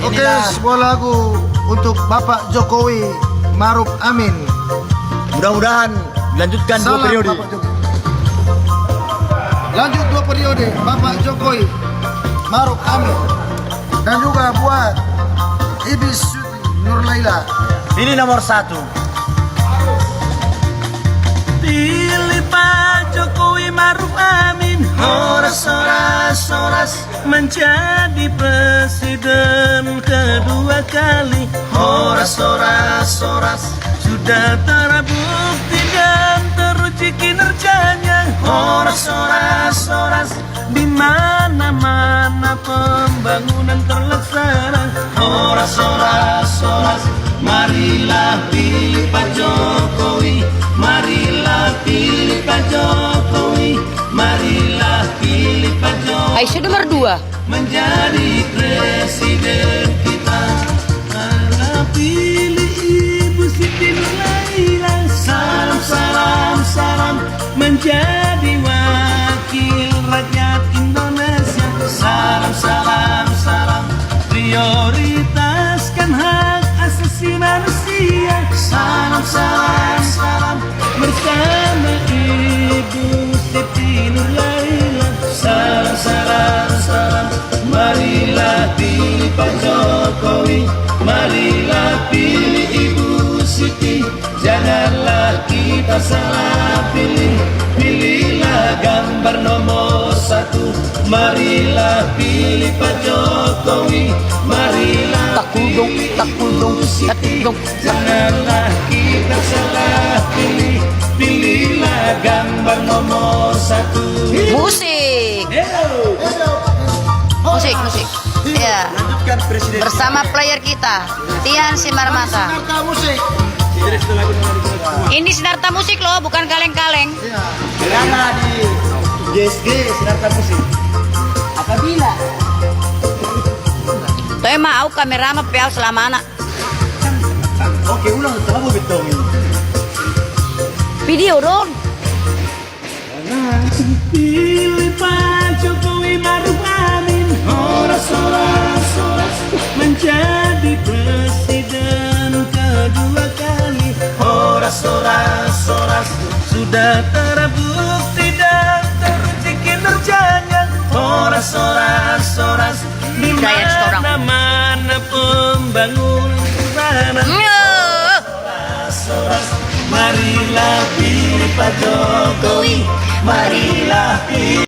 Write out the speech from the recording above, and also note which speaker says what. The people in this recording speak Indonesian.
Speaker 1: Oke, sebuah lagu untuk Bapak Jokowi Maruf Amin.
Speaker 2: Mudah-mudahan dilanjutkan
Speaker 1: Salam
Speaker 2: 2 periode.
Speaker 1: Bapak Jokowi. Lanjut 2 periode Bapak Jokowi Maruf Amin. Dan juga buat Ibu Siti Nurlaila.
Speaker 2: Ini nomor 1.
Speaker 3: Pilih Pak Jokowi Maruf Amin, horas horas horas, menjadi presiden kedua kali. Horas horas horas, sudah terbukti dan teruji kinerjanya. Horas horas horas, di mana-mana pembangunan terlaksana. Horas horas horas, marilah pilih Pak Jokowi. Marilah pilih Pak Jokowi. Marilah pilih Pak Jokowi.
Speaker 4: Aisyah nomor 2.
Speaker 3: Menjadi presiden kita. Marilah pilih Ibu Siti Nurlaila. Salam salam salam, menjadi wakil rakyat Indonesia. Salam salam salam, prioritaskan hak asasi manusia. Salam salam salam, bersama Ibu Siti Nurlaila. Salam salam salam, marilah pilih Pak Jokowi. Marilah pilih Ibu Siti, janganlah kita salah pilih. Pilihlah gambar nomor 1. Marilah pilih Pak Jokowi. Marilah pilih Ibu Siti, janganlah kita salah pilih. Pilihlah gambar nomor 1.
Speaker 4: Musik. Musik. Ya.
Speaker 2: Lanjutkan presiden.
Speaker 4: Bersama player kita, Tian Simarmata.
Speaker 1: Sinarta musik.
Speaker 4: Ini Sinarta musik loh, bukan kaleng-kaleng.
Speaker 2: Berada di GSG Sinarta Musik.
Speaker 4: Apabila Toy mau kamera mah piau selama anak.
Speaker 2: Oke, ulang kamu betul ini.
Speaker 4: Video dong.
Speaker 3: Pilih Pak Jokowi Maruf Amin, horas horas horas, menjadi presiden kedua kali. Horas horas horas, sudah terbukti dan teruji kinerjanya. Horas horas horas, di mana-mana pembangunan. Horas horas, marilah pilih Pak Jokowi. Marilah pilih